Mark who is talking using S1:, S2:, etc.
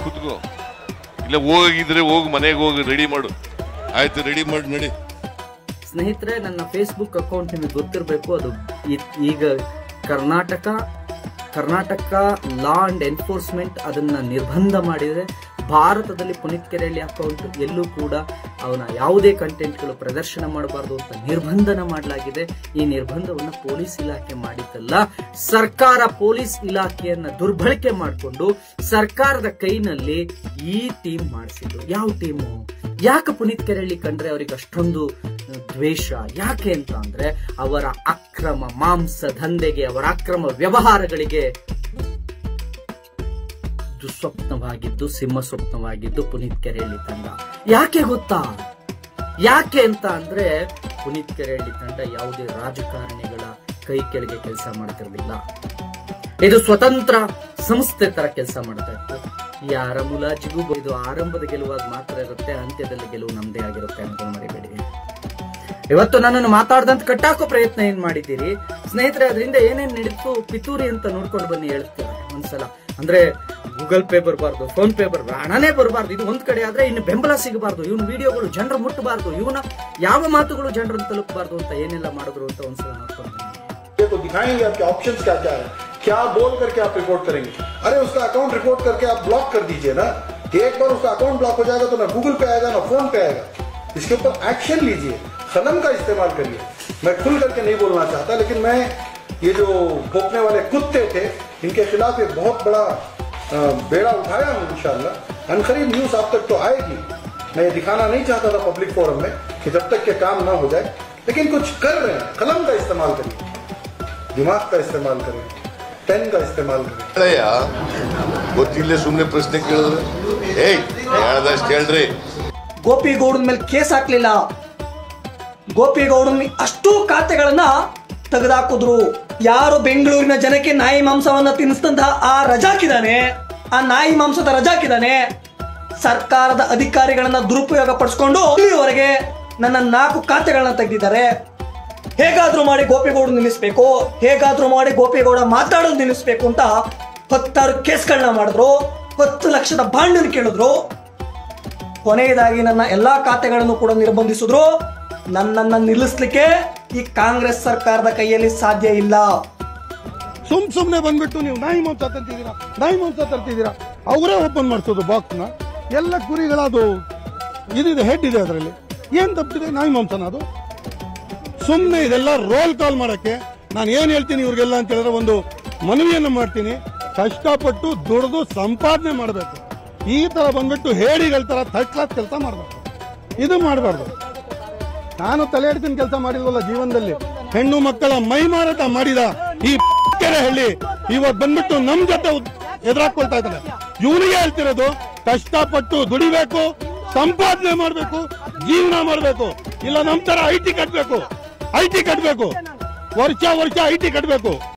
S1: ಕೂತ್ಕೋ, ಇಲ್ಲ ಹೋಗಿದ್ರೆ ಹೋಗಿ ಮನೆಗೆ ಹೋಗಿ ರೆಡಿ ಮಾಡು. ಆಯ್ತು, ರೆಡಿ ಮಾಡಿ ನಡಿ.
S2: ಸ್ನೇಹಿತರೆ, ನನ್ನ ಫೇಸ್ಬುಕ್ ಅಕೌಂಟ್ ನಿಮಗೆ ಗೊತ್ತಿರಬೇಕು. ಅದು ಈಗ ಕರ್ನಾಟಕ ಲಾ ಅಂಡ್ ಎನ್ಫೋರ್ಸ್ಮೆಂಟ್ ಅದನ್ನ ನಿರ್ಬಂಧ ಮಾಡಿದರೆ. ಭಾರತದಲ್ಲಿ ಪುನೀತ್ ಕೆರೆಹಳ್ಳಿ ಅಕೌಂಟ್ ಎಲ್ಲೂ ಕೂಡ ಅವನ ಯಾವುದೇ ಕಂಟೆಂಟ್ಗಳು ಪ್ರದರ್ಶನ ಮಾಡಬಾರದು ಅಂತ ನಿರ್ಬಂಧನ ಮಾಡಲಾಗಿದೆ. ಈ ನಿರ್ಬಂಧವನ್ನು ಪೊಲೀಸ್ ಇಲಾಖೆ ಮಾಡಿದ್ದಲ್ಲ, ಸರ್ಕಾರ ಪೊಲೀಸ್ ಇಲಾಖೆಯನ್ನ ದುರ್ಬಳಕೆ ಮಾಡಿಕೊಂಡು ಸರ್ಕಾರದ ಕೈನಲ್ಲಿ ಈ ಟೀಮ್ ಮಾಡಿಸಿದ್ರು. ಯಾವ ಟೀಮು? ಯಾಕೆ ಪುನೀತ್ ಕೆರೆಹಳ್ಳಿ ಕಂಡ್ರೆ ಅವರಿಗೆ ಅಷ್ಟೊಂದು ದ್ವೇಷ? ಯಾಕೆ ಅಂತ ಅಂದ್ರೆ ಅವರ ಅಕ್ರಮ ಮಾಂಸ ದಂಧೆಗೆ, ಅವರ ಅಕ್ರಮ ವ್ಯವಹಾರಗಳಿಗೆ ದುಸ್ವಪ್ನವಾಗಿದ್ದು, ಸಿಂಹ ಸ್ವಪ್ನವಾಗಿದ್ದು ಪುನೀತ್ ಕೆರೆಹಳ್ಳಿ ತಂಡ. ಯಾಕೆ ಗೊತ್ತಾ? ಯಾಕೆ ಅಂತ ಅಂದ್ರೆ ಪುನೀತ್ ಕೆರೆಹಳ್ಳಿ ತಂಡ ಯಾವುದೇ ರಾಜಕಾರಣಿಗಳ ಕೈ ಕೆಳಗೆ ಕೆಲಸ ಮಾಡ್ತಿರ್ಲಿಲ್ಲ. ಇದು ಸ್ವತಂತ್ರ ಸಂಸ್ಥೆ ತರ ಕೆಲಸ ಮಾಡ್ತಾ ಇತ್ತು. ಯಾರ ಮುಲಾಜಿಗೂ ಇದು ಆರಂಭದ ಗೆಲುವಾಗ ಮಾತ್ರ ಇರುತ್ತೆ, ಅಂತ್ಯದಲ್ಲಿ ಗೆಲುವು ನಮ್ದೇ ಆಗಿರುತ್ತೆ ಅಂತ ಮರಿಬೇಡಿ. ಇವತ್ತು ನನ್ನನ್ನು ಮಾತಾಡ್ದಂತ ಕಟ್ಟಾಕೋ ಪ್ರಯತ್ನ ಏನ್ ಮಾಡಿದ್ದೀರಿ ಸ್ನೇಹಿತರೆ? ಅದರಿಂದ ಏನೇನ್ ನಡೀತು ಪಿತೂರಿ ಅಂತ ನೋಡ್ಕೊಂಡು ಬನ್ನಿ ಹೇಳ್ತೇವೆ ಒಂದ್ಸಲ. ಅಂದ್ರೆ ಗೂಗಲ್ ಪೇ ಬರಬಾರ್ದು, ಫೋನ್ ಪೇ ಬರಬಾರ್ದು, ಹಣನೇ ಬರಬಾರ್ದು. ಇದು ಒಂದ್ ಕಡೆ ಆದ್ರೆ ಇನ್ನು ಬೆಂಬಲ ಸಿಗಬಾರ್ದು, ಇವನ್ ವಿಡಿಯೋಗಳು ಜನರು ಮುಟ್ಟಬಾರ್ದು, ಇವನ ಯಾವ ಮಾತುಗಳು ಜನರನ್ನು ತಲುಪಬಾರ್ದು ಅಂತ ಏನೆಲ್ಲ ಮಾಡಿದ್ರು ಅಂತ ಒಂದ್ಸಲ ನೋಡ್ಕೊಂಡು ಬನ್ನಿ.
S3: तो दिखाएंगे आपके ऑप्शंस क्या क्या है, क्या बोल करके आप रिपोर्ट करेंगे. अरे उसका अकाउंट रिपोर्ट करके आप ब्लॉक कर दीजिए ना. एक बार उसका अकाउंट ब्लॉक हो जाएगा तो ना गूगल पे आएगा ना फोन पे आएगा. इसके ऊपर एक्शन लीजिए, कलम का इस्तेमाल करिए. मैं खुल करके नहीं बोलना चाहता, लेकिन मैं ये जो भोंकने वाले कुत्ते थे इनके खिलाफ एक बहुत बड़ा बेड़ा उठाया हूँ. इंशाल्लाह अनकरीब न्यूज आप तक तो आएगी. मैं ये दिखाना नहीं चाहता था पब्लिक फोरम में कि जब तक के काम ना हो जाए, लेकिन कुछ कर रहे हैं. कलम का इस्तेमाल करिए, दिमाग का इस्तेमाल करें, पेन का इस्तेमाल करें.
S1: ಗೊತ್ತಿಲ್ಲ ಸುಮ್ಮನೆ ಪ್ರಶ್ನೆ ಕೇಳಿದ್ರೆ ಹೇಳ್ದಷ್ಟು ಹೇಳ್ರಿ.
S4: ಗೋಪಿಗೌಡನ ಮೇಲೆ ಕೇಸ್ ಹಾಕ್ಲಿಲ್ಲ. ಗೋಪಿಗೌಡನ ಅಷ್ಟೂ ಖಾತೆಗಳನ್ನ ತೆಗೆದಾಕಿದ್ರು. ಯಾರು ಬೆಂಗಳೂರಿನ ಜನಕ್ಕೆ ನಾಯಿ ಮಾಂಸವನ್ನ ತಿನ್ನಿಸಿದಂತಹ ಆ ರಜಾಕಿದಾನೆ, ಆ ನಾಯಿ ಮಾಂಸದ ರಜಾಕಿದಾನೆ, ಸರ್ಕಾರದ ಅಧಿಕಾರಿಗಳನ್ನ ದುರುಪಯೋಗ ಪಡಿಸ್ಕೊಂಡು ಇಲ್ಲಿವರೆಗೆ ನನ್ನ 4 ಖಾತೆಗಳನ್ನ ತೆಗೆದಿದ್ದಾರೆ. ಹೇಗಾದ್ರೂ ಮಾಡಿ ಗೋಪಿಗೌಡ ನಿಲ್ಲಿಸಬೇಕು, ಹೇಗಾದ್ರೂ ಮಾಡಿ ಗೋಪಿಗೌಡ ಮಾತಾಡೋದು ನಿಲ್ಲಿಸಬೇಕು ಅಂತ 10 ಕೇಸ್ಗಳನ್ನ ಮಾಡಿದ್ರು, 10 ಲಕ್ಷದ ಬಾಂಡನ್ನು ಕೇಳಿದ್ರು. ಕೊನೆಯದಾಗಿ ನನ್ನ ಎಲ್ಲಾ ಖಾತೆಗಳನ್ನು ಕೂಡ ನಿರ್ಬಂಧಿಸಿದ್ರು. ನನ್ನನ್ನು ನಿಲ್ಲಿಸ್ಲಿಕ್ಕೆ ಈ ಕಾಂಗ್ರೆಸ್ ಸರ್ಕಾರದ ಕೈಯಲ್ಲಿ ಸಾಧ್ಯ ಇಲ್ಲ.
S5: ಸುಮ್ನೆ ಬಂದ್ಬಿಟ್ಟು ನೀವು ನಾಯಿ ಮಾಂಸ ತರ್ತಿದ್ದೀರಾ, ಅವರೇ ಓಪನ್ ಮಾಡಿಸೋದು ಬಾಕ್ಸ್ನ. ಎಲ್ಲ ಕುರಿಗಳದು ಇದಿದೆ, ಹೆಡ್ ಇದೆ, ಅದರಲ್ಲಿ ಏನ್ ತಪ್ಪಿದೆ? ನಾಯಿ ಮಾಂಸನ ಅದು. ಸುಮ್ಮನೆ ಇದೆಲ್ಲ ರೋಲ್ ಕಾಲ್ ಮಾಡಕ್ಕೆ ನಾನು ಏನ್ ಹೇಳ್ತೀನಿ ಇವ್ರಿಗೆಲ್ಲ ಅಂತ ಹೇಳಿದ್ರೆ, ಒಂದು ಮನವಿಯನ್ನು ಮಾಡ್ತೀನಿ. ಕಷ್ಟಪಟ್ಟು ದುಡಿದು ಸಂಪಾದನೆ ಮಾಡಬೇಕು. ಈ ತರ ಬಂದ್ಬಿಟ್ಟು ಹೇಡಿಗಳ ತರ ಥರ್ಡ್ ಕ್ಲಾಸ್ ಕೆಲಸ ಮಾಡಬೇಕು. ಇದು ಮಾಡಬಾರ್ದು. ನಾನು ತಲೆ ಎಡ್ತೀನಿ ಕೆಲಸ ಮಾಡಿಲ್ವಲ್ಲ ಜೀವನದಲ್ಲಿ. ಹೆಣ್ಣು ಮಕ್ಕಳ ಮೈ ಮಾರಾಟ ಮಾಡಿದ ಈ ಕೆರೆಹಳ್ಳಿ ಇವತ್ತು ಬಂದ್ಬಿಟ್ಟು ನಮ್ ಜೊತೆ ಎದುರಾಕೊಳ್ತಾ ಇದ್ದಾನೆ. ಇವನಿಗೆ ಹೇಳ್ತಿರೋದು, ಕಷ್ಟಪಟ್ಟು ದುಡಿಬೇಕು, ಸಂಪಾದನೆ ಮಾಡಬೇಕು, ಜೀವನ ಮಾಡಬೇಕು. ಇಲ್ಲ ನಮ್ ತರ ಐಟಿ ಕಟ್ಟಬೇಕು, ವರ್ಷ ಐಟಿ ಕಟ್ಟಬೇಕು.